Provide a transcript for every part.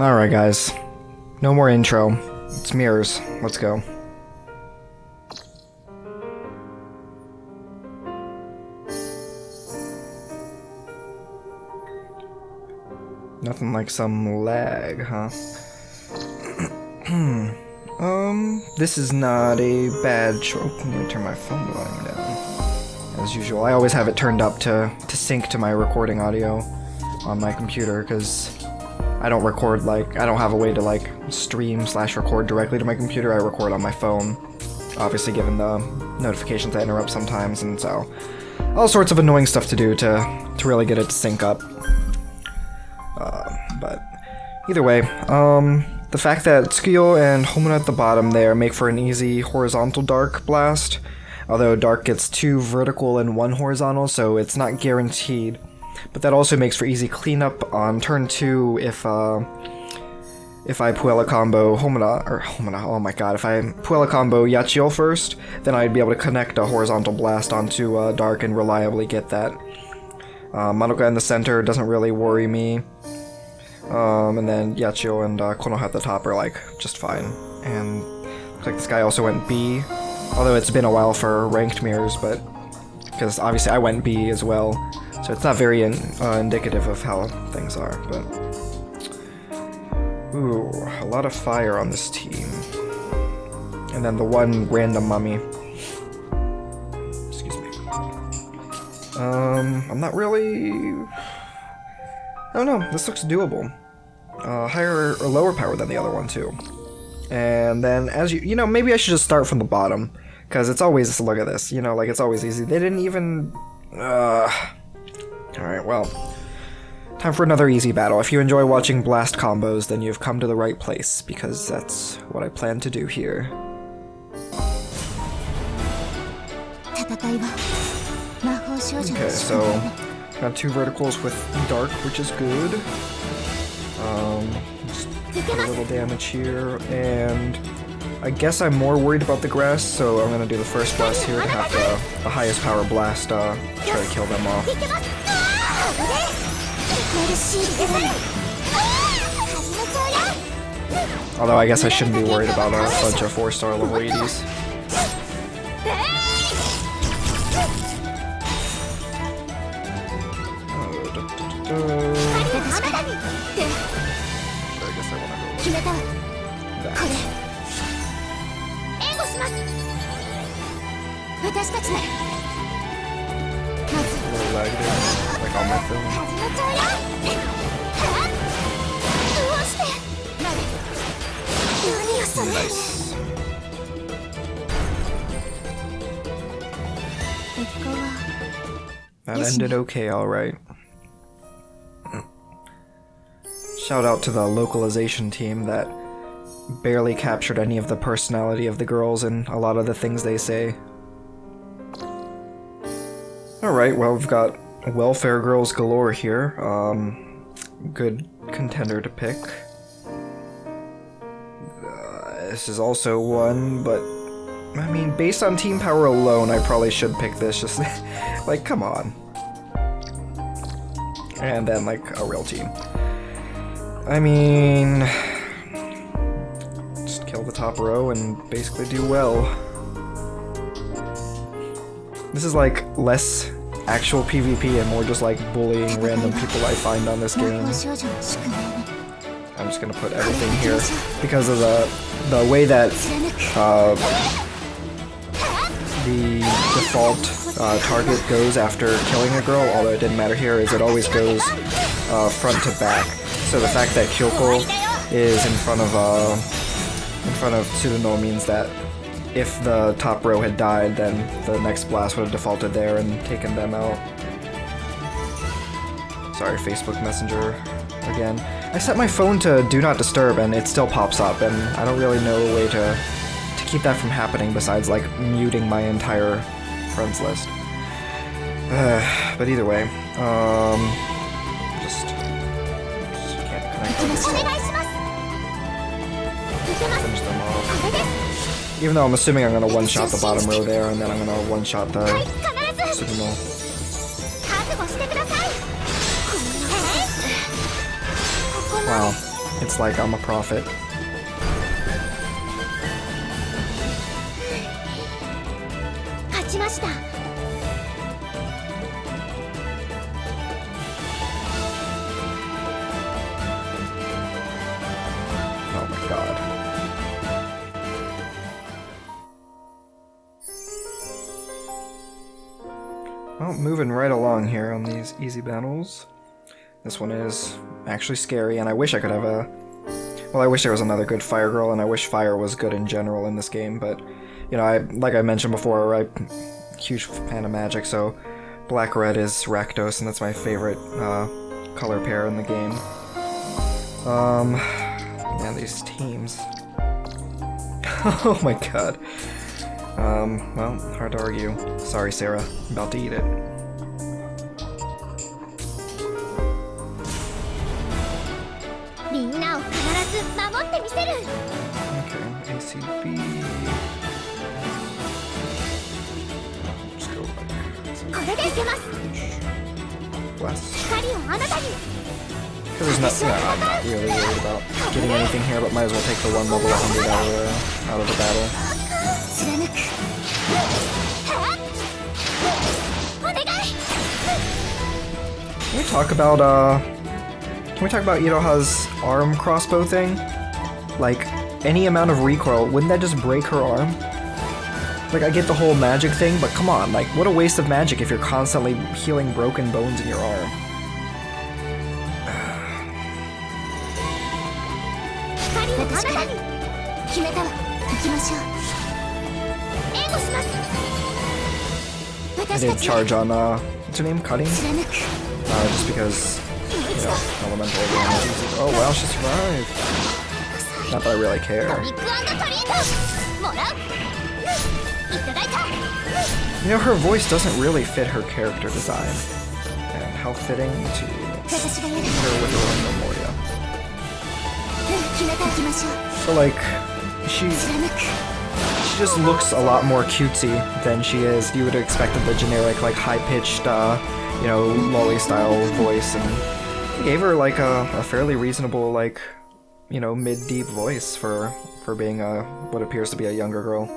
Alright guys, no more intro. It's mirrors. Let's go. Nothing like some lag, huh? This is not a bad choice. Let me turn my phone volume down. As usual, I always have it turned up to sync to my recording audio on my computer, because I don't record, like, I don't have a way to, like, stream/record directly to my computer. I record on my phone, obviously given the notifications that interrupt sometimes, and so all sorts of annoying stuff to do to really get it to sync up. But either way, the fact that Tsukiyo and Homura at the bottom there make for an easy horizontal dark blast, although dark gets 2 vertical and 1 horizontal, so it's not guaranteed. But that also makes for easy cleanup on turn 2 if I Puella combo Homura, oh my god, if I Puella combo Yachiyo first, then I'd be able to connect a horizontal blast onto dark and reliably get that. Madoka in the center doesn't really worry me. And then Yachiyo and Konoha at the top are like just fine. And looks like this guy also went B, although it's been a while for ranked mirrors, but because obviously I went B as well, so it's not very indicative of how things are. But ooh, a lot of fire on this team, and then the one random mummy. Excuse me. I'm not really. I don't know, this looks doable. Higher or lower power than the other one too. And then as you know, maybe I should just start from the bottom, because it's always, look at this, you know, like it's always easy. They didn't even, alright, well, time for another easy battle. If you enjoy watching blast combos, then you've come to the right place, because that's what I plan to do here. Okay, so got 2 verticals with dark, which is good. Just put a little damage here, and I guess I'm more worried about the grass, so I'm gonna do the first blast here to have the highest power blast try to kill them off. Although I guess I shouldn't be worried about a bunch of 4-star level 80s. Like on my phone. Nice. That ended okay, alright. Shout out to the localization team that barely captured any of the personality of the girls and a lot of the things they say. Alright, well, we've got welfare girls galore here. Good contender to pick. This is also one, but I mean, based on team power alone, I probably should pick this. Just like, come on. And then like a real team. I mean, just kill the top row and basically do well. This is like less actual PvP and more just like bullying random people I find on this game. I'm just gonna put everything here because of the way that the default target goes after killing a girl, although it didn't matter here, is it always goes front to back. So the fact that Kyoko is in front of Tsuruno means that if the top row had died, then the next blast would have defaulted there and taken them out. Sorry, Facebook Messenger again. I set my phone to Do Not Disturb and it still pops up, and I don't really know a way to keep that from happening besides like muting my entire friends list. But either way, just can't connect on this. Finish them off. Even though I'm assuming I'm gonna one-shot the bottom row there, and then I'm gonna one-shot the Tsuruno. Wow. It's like I'm a prophet. Oh my god. Well, moving right along here on these easy battles. This one is actually scary, and I wish I could have a... Well, I wish there was another good fire girl, and I wish fire was good in general in this game, but, you know, like I mentioned before, I'm a huge fan of magic, so black-red is Rakdos, and that's my favorite color pair in the game. Man, these teams. Oh my god. Well, hard to argue. Sorry, Sarah. I'm about to eat it. Okay, ACB. Let's go like Bless. There's nothing. I'm not really worried about getting anything here, but might as well take the one level 100 out of the battle. Can we talk about Iroha's arm crossbow thing? Like, any amount of recoil, wouldn't that just break her arm? Like, I get the whole magic thing, but come on, like, what a waste of magic if you're constantly healing broken bones in your arm. I did charge on, what's her name? Cutting? Just because, you know, elemental damage. Oh wow, she survived. Not that I really care. You know, her voice doesn't really fit her character design. And how fitting to put her with her own Memoria. So like, she just looks a lot more cutesy than she is. You would have expected the generic, like, high-pitched, you know, lolly-style voice, and they gave her, like, a fairly reasonable, like, you know, mid-deep voice for being what appears to be a younger girl.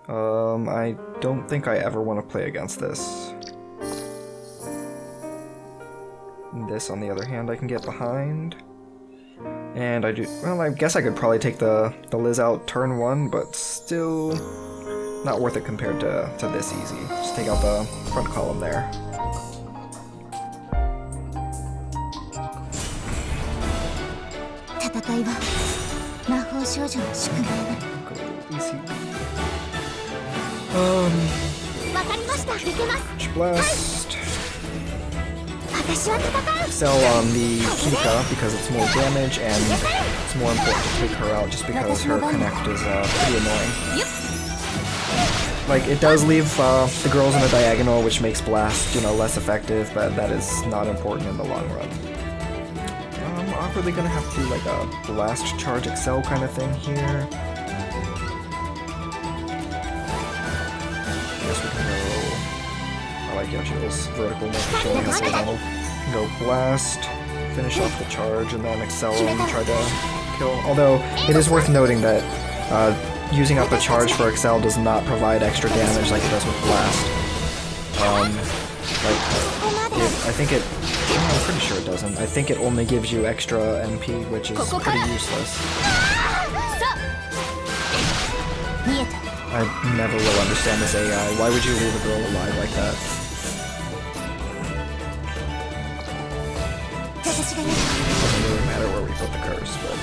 I don't think I ever want to play against this. This, on the other hand, I can get behind. And I do... Well, I guess I could probably take the Liz out turn 1, but still not worth it compared to this easy. Just take out the front column there. Blast. Excel on the Kika because it's more damage, and it's more important to take her out just because her connect is pretty annoying. Like, it does leave the girls in a diagonal, which makes Blast, you know, less effective, but that is not important in the long run. I'm awkwardly gonna have to do like a Blast Charge Excel kind of thing here. I guess we can go... I like Yoshi's vertical move, she only has horizontal. Go Blast, finish off the charge, and then Excel and try to kill. Although, it is worth noting that using up a charge for Excel does not provide extra damage like it does with Blast. I think it... I'm pretty sure it doesn't. I think it only gives you extra MP, which is pretty useless. I never will understand this AI. Why would you leave a girl alive like that? Doesn't really matter where we put the curse, but...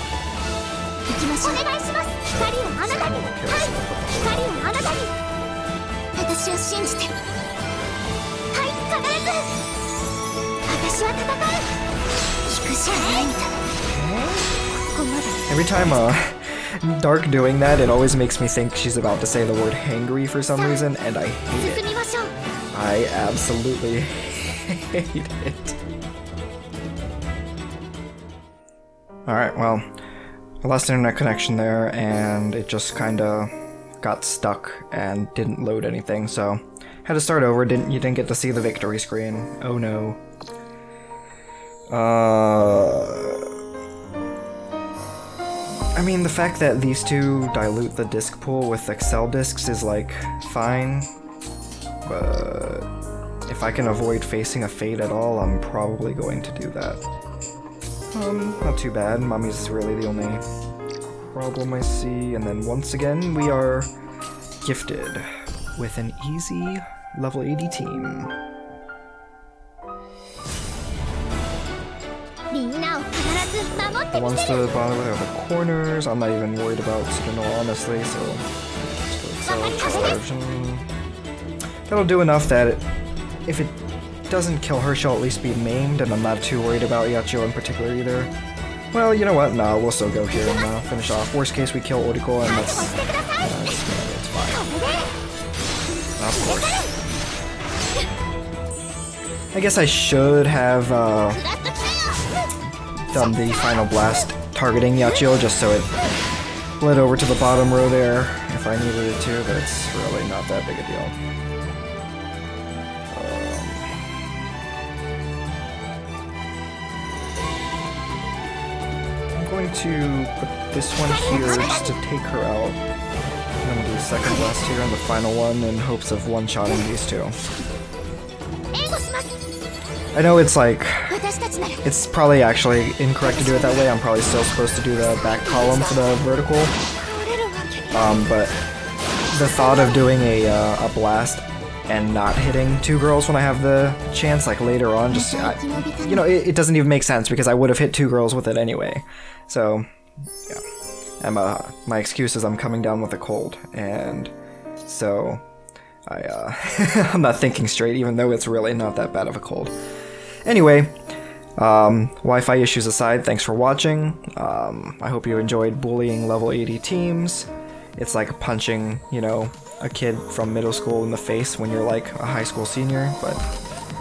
Every time Dark doing that, it always makes me think she's about to say the word hangry for some reason, and I hate it. I absolutely hate it. Alright, well, I lost internet connection there, and it just kinda got stuck and didn't load anything, so had to start over. You didn't get to see the victory screen. Oh no. I mean, the fact that these two dilute the disc pool with Excel discs is, like, fine. But if I can avoid facing a Fate at all, I'm probably going to do that. Not too bad. Mommy's really the only problem I see. And then once again, we are gifted with an easy level 80 team. The ones to bother with are the corners. I'm not even worried about Spindle, honestly, so let's go charge. That'll do enough that if it doesn't kill her, she'll at least be maimed, and I'm not too worried about Yachio in particular either. Well, you know what? No, we'll still go here and finish off. Worst case, we kill Oriko, and it's fine. Of course. I guess I should have done the final blast targeting Yachio just so it bled over to the bottom row there if I needed it to, but it's really not that big a deal. I'm going to put this one here just to take her out. I'm going to do the second blast here and the final one in hopes of one-shotting these two. I know it's like, it's probably actually incorrect to do it that way. I'm probably still supposed to do the back column for the vertical. But the thought of doing a blast and not hitting two girls when I have the chance, like later on, just, you know, it doesn't even make sense because I would have hit two girls with it anyway. So, yeah. And my excuse is I'm coming down with a cold, and so I'm not thinking straight, even though it's really not that bad of a cold. Anyway, Wi-Fi issues aside, thanks for watching. I hope you enjoyed bullying level 80 teams. It's like punching, you know, a kid from middle school in the face when you're like a high school senior, but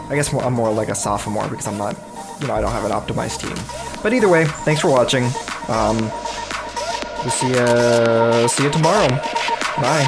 I guess I'm more like a sophomore because I'm not, you know, I don't have an optimized team. But either way, thanks for watching. We'll see you tomorrow. Bye.